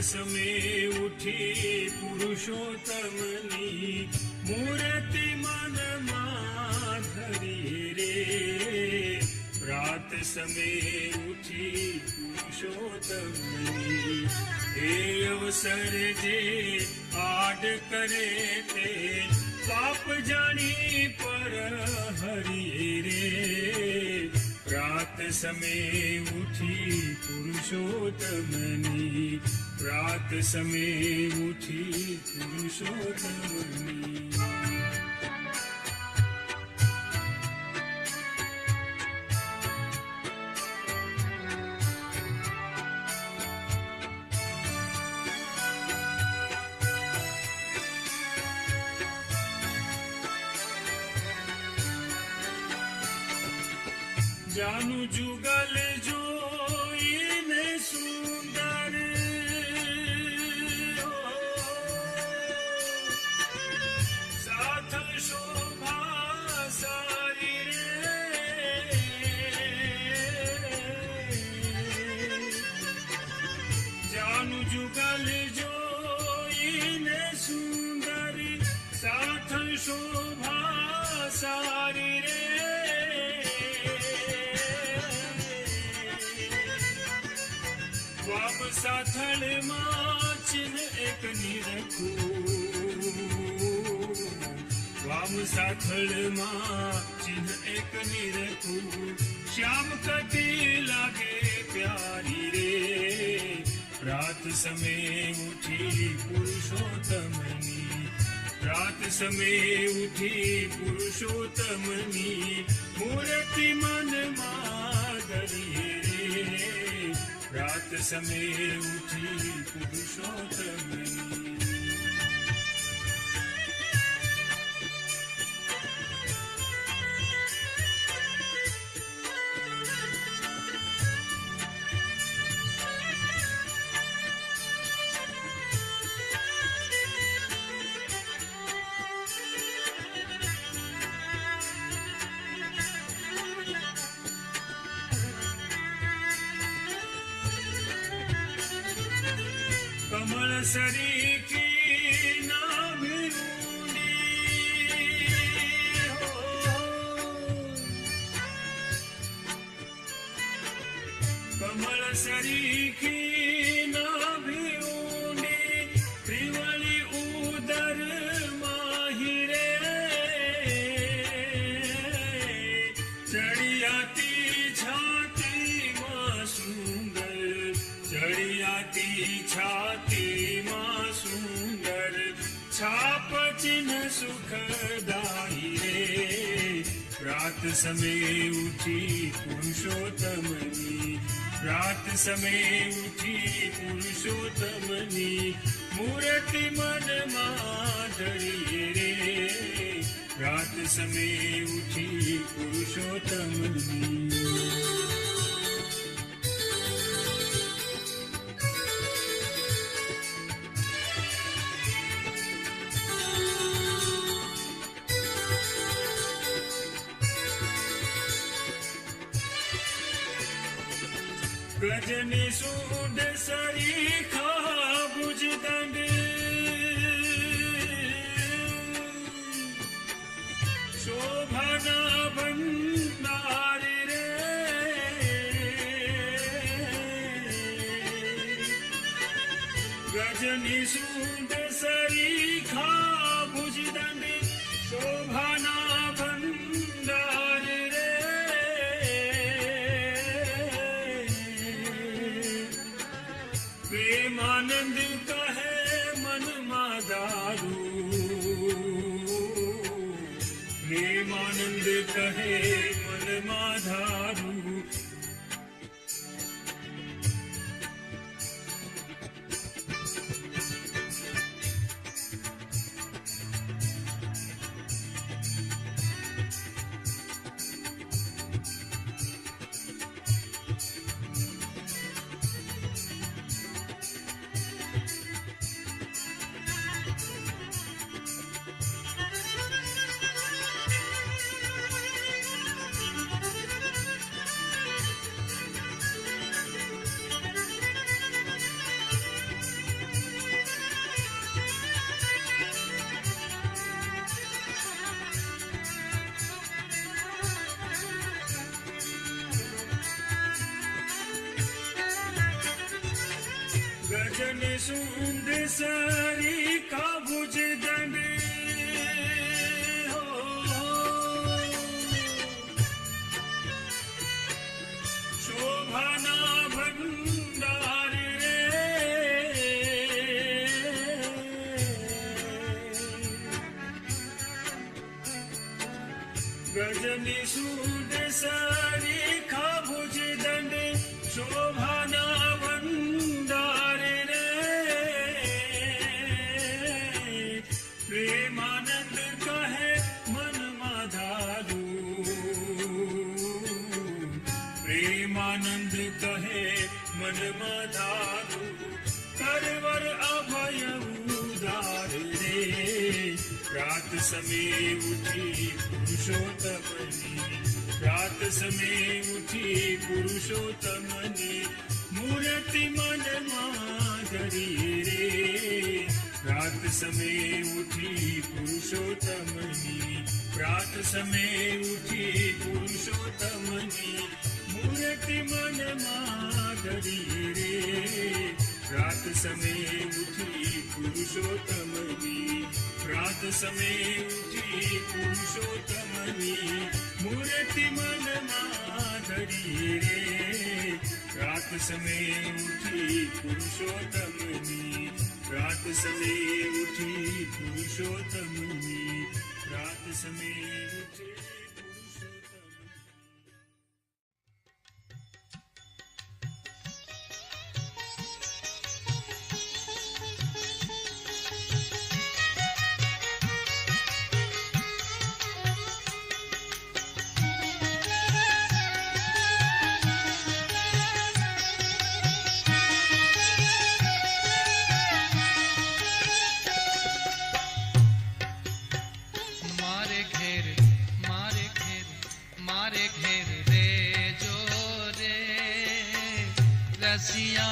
समय उठी पुरुषोत्तमनी मूर्ति मन धरी रे प्रात समय उठी पुरुषोत्तमनी हे अवसर जे आड करे ते पाप जानी पर हरि रे प्रात समय उठी पुरुषोत्तमनी प्रात समय उठी पुरुषोत्तमनी જાનું જુગલ જોઈને સુંદર સાથ શોભા સારી રે જાનું જુગલ જોઈને સુંદર સાથ શોભા સારી રે વામ સાથળમાં ચિહ્ન એક નિરખું વામ સાથળમાં ચિહ્ન એક નિરખું શ્યામ કટી લાગે પ્યારી રે રાત સમય ઉઠી પુરુષોત્તમની રાત સમય ઉઠી પુરુષોત્તમની મૂર્તિ મનમાં ધરીએ रात समय उठी पुरुषोत्तमनी कमल सरीखी नाभिरूंडी हो कमल सरीखी नाभिरूंडी त्रिवली उदर माहिरे चढ़ियाती छाती मां सुंदर चढ़ियाती छाती मां सुंदर छाप चिन्ह सुखदाई रे रात समय उठी पुरुषोत्तमनी रात समय उठी पुरुषोत्तमनी मूर्ति मन धरी रे रात समय उठी पुरुषोत्तमनी गजनी सूड सरीखा भुज दंड शोभना भंडार रे गजनी सूड सरीखा भुज दंड शोभना भंडार रे प्रेमानंद कहे मन दारू प्रेमानंद कहे मन धारू गजन सूंद सरी का भुज दंड शोभाना भंडार रे गजनी सूद सरी का भुज दंड शोभाना भंडार रे प्रेमानंद कहे मन माधारू प्रेमानंद कहे मन माधारू करवर अभय उदार रे रात समय उठी पुरुषोत्तमनी रात समय उठी पुरुषोत्तमनी मूर्ति मन माधरी रे रात समय उठी पुरुषोत्तमनी रात समय उठी पुरुषोत्तमनी मूर्ति मन माधरी रे रात समय उठी पुरुषोत्तमनी रात समय उठी पुरुषोत्तमनी मूर्ति मन माधरी रे रात समय उठी पुरुषोत्तमनी रात समय उठी पुरुषोत्तमनी रात समय उठी रसिया